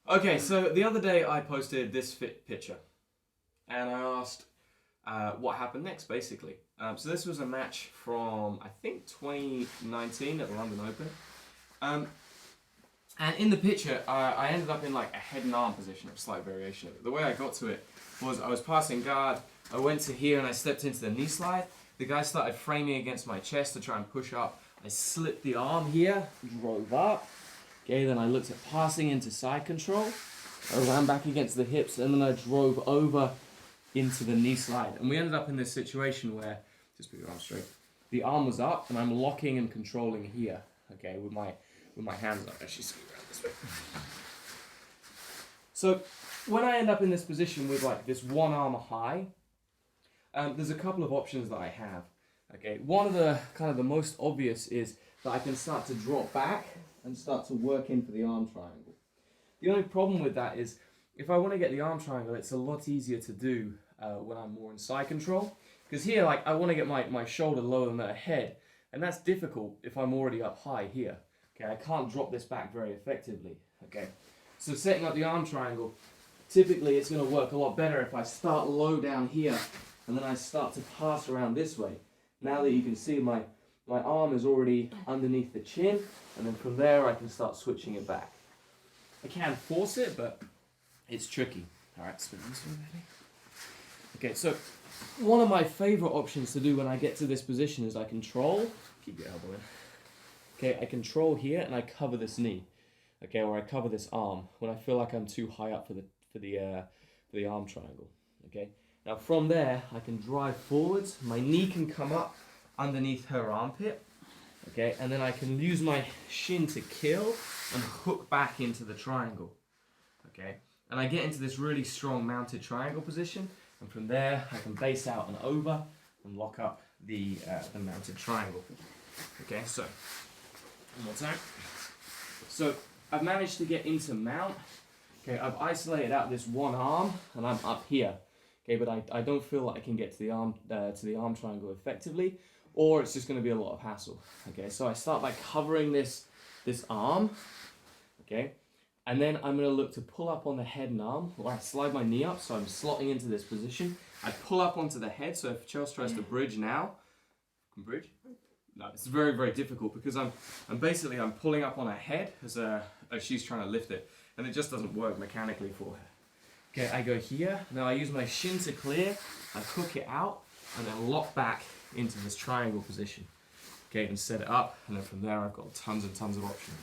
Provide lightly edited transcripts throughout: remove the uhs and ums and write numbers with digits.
Okay, so the other day I posted this fit picture, and I asked what happened next, basically. So this was a match from I think 2019 at the London Open, um, and in the picture I ended up in like a head and arm position, a slight variation of it. The way I got to it was I was passing guard, I went to here and I stepped into the knee slide. The guy started framing against my chest to try and push up. I slipped the arm here, drove up. Okay, then I looked at passing into side control. I ran back against the hips, and then I drove over into the knee slide. And we ended up in this situation where, just put your arm straight, the arm was up, and I'm locking and controlling here, okay, with my hands up. Actually, scoot around this way. So when I end up in this position with like this one arm high, there's a couple of options that I have. Okay, one of the kind of the most obvious is that I can start to drop back and start to work in for the arm triangle. The only problem with that is if I want to get the arm triangle, it's a lot easier to do when I'm more in side control. Because here, like, I want to get my shoulder lower than the head, and that's difficult if I'm already up high here. Okay, I can't drop this back very effectively. Okay, so setting up the arm triangle, typically it's going to work a lot better if I start low down here and then I start to pass around this way. Now that you can see my arm is already underneath the chin, and then from there I can start switching it back. I can force it, but it's tricky. Alright, spin this one, maybe. Okay, so one of my favorite options to do when I get to this position is I control, keep your elbow in. Okay, I control here and I cover this knee. Okay, or I cover this arm when I feel like I'm too high up for the arm triangle. Okay, now from there I can drive forwards. My knee can come up underneath her armpit. Okay, and then I can use my shin to kill and hook back into the triangle. Okay, and I get into this really strong mounted triangle position, and from there I can base out and over and lock up the mounted triangle. Okay, so one more time. So I've managed to get into mount. Okay, I've isolated out this one arm and I'm up here. Okay, but I don't feel like I can get to the arm triangle effectively, or it's just going to be a lot of hassle. Okay, so I start by covering this arm. Okay, and then I'm going to look to pull up on the head and arm, or I slide my knee up, so I'm slotting into this position. I pull up onto the head, so if Chelsea tries to bridge now, can bridge? No, it's very, very difficult because I'm pulling up on her head as she's trying to lift it, and it just doesn't work mechanically for her. Okay, I go here, now I use my shin to clear, I hook it out, and then lock back into this triangle position. Okay, and set it up, and then from there I've got tons and tons of options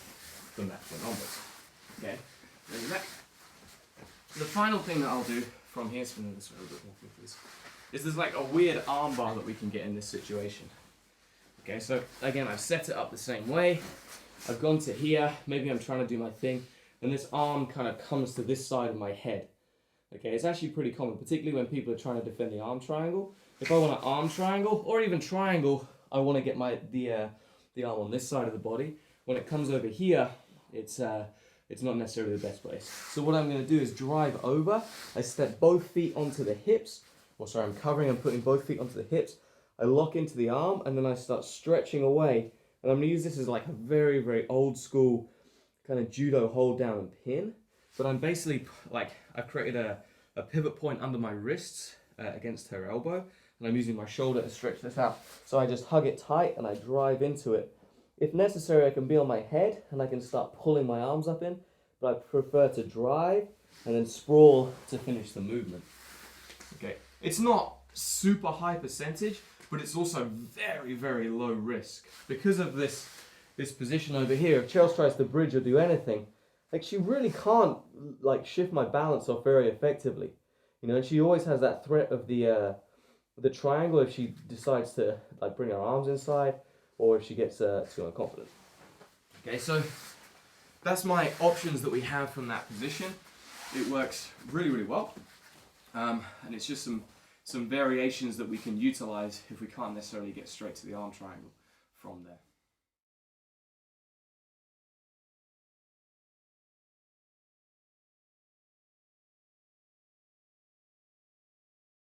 from that point onwards. Okay, there's that. The final thing that I'll do from here, spin this way a little bit more, please, is there's like a weird arm bar that we can get in this situation. Okay, so again, I've set it up the same way. I've gone to here, maybe I'm trying to do my thing, and this arm kind of comes to this side of my head. Okay, it's actually pretty common, particularly when people are trying to defend the arm triangle. If I want an arm triangle, or even triangle, I want to get the arm on this side of the body. When it comes over here, it's not necessarily the best place. So what I'm going to do is drive over. I step both feet onto the hips. I'm covering and putting both feet onto the hips. I lock into the arm, and then I start stretching away. And I'm going to use this as like a very, very old school kind of judo hold down and pin. But I'm basically, like, I've created a pivot point under my wrists against her elbow. And I'm using my shoulder to stretch this out. So I just hug it tight and I drive into it. If necessary, I can be on my head and I can start pulling my arms up in. But I prefer to drive and then sprawl to finish the movement. Okay, it's not super high percentage, but it's also very, very low risk. Because of this position over here, if Chelsea tries to bridge or do anything, like, she really can't like shift my balance off very effectively. You know, and she always has that threat of the triangle if she decides to like bring her arms inside, or if she gets too unconfident. Okay, so that's my options that we have from that position. It works really, really well, and it's just some variations that we can utilize if we can't necessarily get straight to the arm triangle from there.